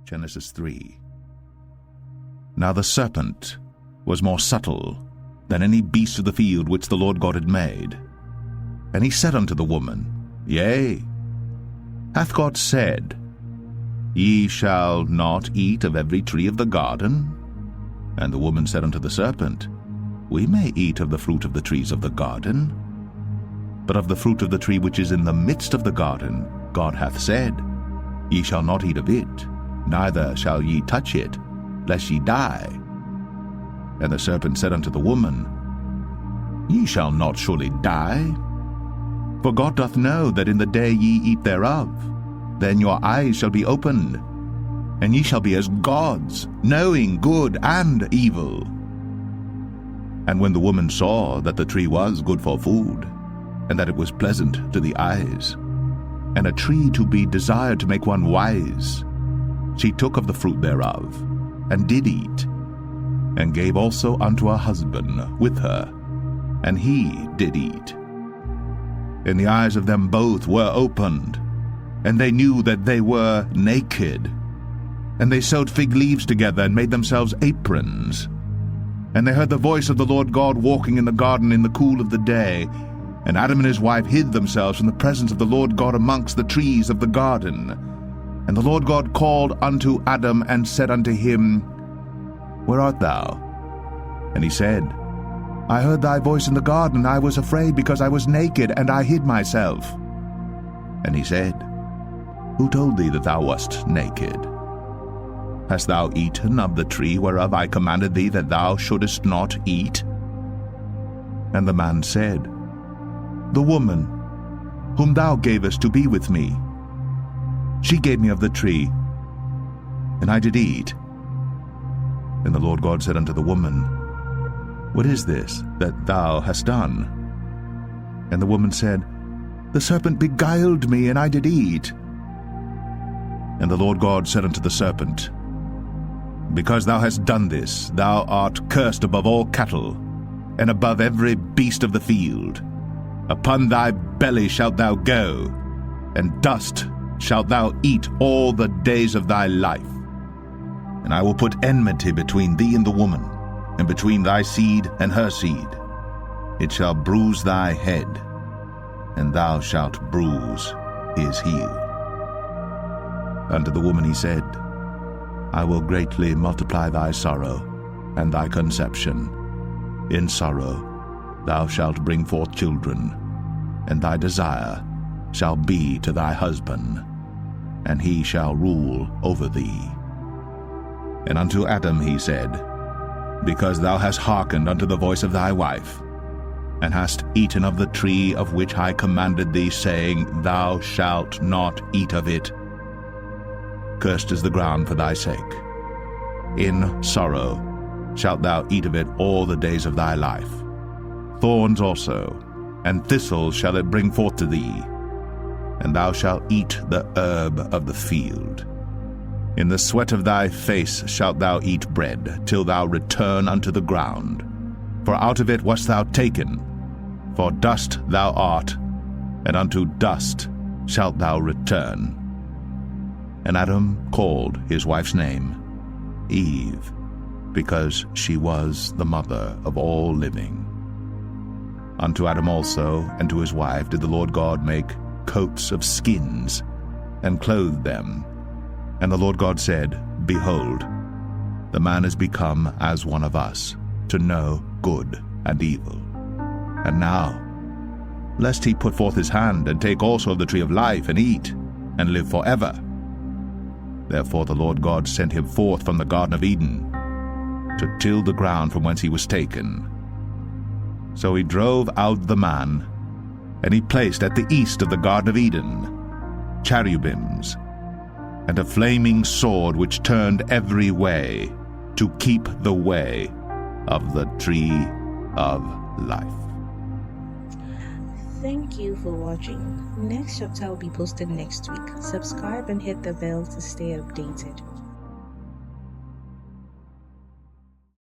Genesis 3. Now the serpent was more subtle than any beast of the field which the Lord God had made. And he said unto the woman, Yea, hath God said, Ye shall not eat of every tree of the garden? And the woman said unto the serpent, We may eat of the fruit of the trees of the garden. But of the fruit of the tree which is in the midst of the garden, God hath said, Ye shall not eat of it, neither shall ye touch it, lest ye die. And the serpent said unto the woman, Ye shall not surely die. For God doth know that in the day ye eat thereof, then your eyes shall be opened, and ye shall be as gods, knowing good and evil. And when the woman saw that the tree was good for food, and that it was pleasant to the eyes, and a tree to be desired to make one wise, she took of the fruit thereof, and did eat, and gave also unto her husband with her, and he did eat. And the eyes of them both were opened, and they knew that they were naked. And they sewed fig leaves together, and made themselves aprons. And they heard the voice of the Lord God walking in the garden in the cool of the day. And Adam and his wife hid themselves from the presence of the Lord God amongst the trees of the garden. And the Lord God called unto Adam, and said unto him, Where art thou? And he said, I heard thy voice in the garden, I was afraid, because I was naked, and I hid myself. And he said, Who told thee that thou wast naked? Hast thou eaten of the tree whereof I commanded thee that thou shouldest not eat? And the man said, The woman, whom thou gavest to be with me, she gave me of the tree, and I did eat. And the Lord God said unto the woman, What is this that thou hast done? And the woman said, The serpent beguiled me, and I did eat. And the Lord God said unto the serpent, Because thou hast done this, thou art cursed above all cattle, and above every beast of the field. Upon thy belly shalt thou go, and dust shalt thou eat all the days of thy life. And I will put enmity between thee and the woman, and between thy seed and her seed. It shall bruise thy head, and thou shalt bruise his heel. Unto the woman he said, I will greatly multiply thy sorrow and thy conception. In sorrow thou shalt bring forth children, and thy desire shall be to thy husband, and he shall rule over thee. And unto Adam he said, Because thou hast hearkened unto the voice of thy wife, and hast eaten of the tree of which I commanded thee, saying, Thou shalt not eat of it, cursed is the ground for thy sake. In sorrow shalt thou eat of it all the days of thy life. Thorns also and thistles shall it bring forth to thee, and thou shalt eat the herb of the field. In the sweat of thy face shalt thou eat bread, till thou return unto the ground. For out of it wast thou taken, for dust thou art, and unto dust shalt thou return. And Adam called his wife's name Eve, because she was the mother of all living. Unto Adam also and to his wife did the Lord God make coats of skins, and clothed them. And the Lord God said, Behold, the man is become as one of us, to know good and evil. And now, lest he put forth his hand, and take also of the tree of life, and eat, and live forever. Therefore the Lord God sent him forth from the Garden of Eden, to till the ground from whence he was taken. So he drove out the man, and he placed at the east of the Garden of Eden cherubims, and a flaming sword which turned every way, to keep the way of the tree of life. Thank you for watching. Next chapter will be posted next week. Subscribe and hit the bell to stay updated.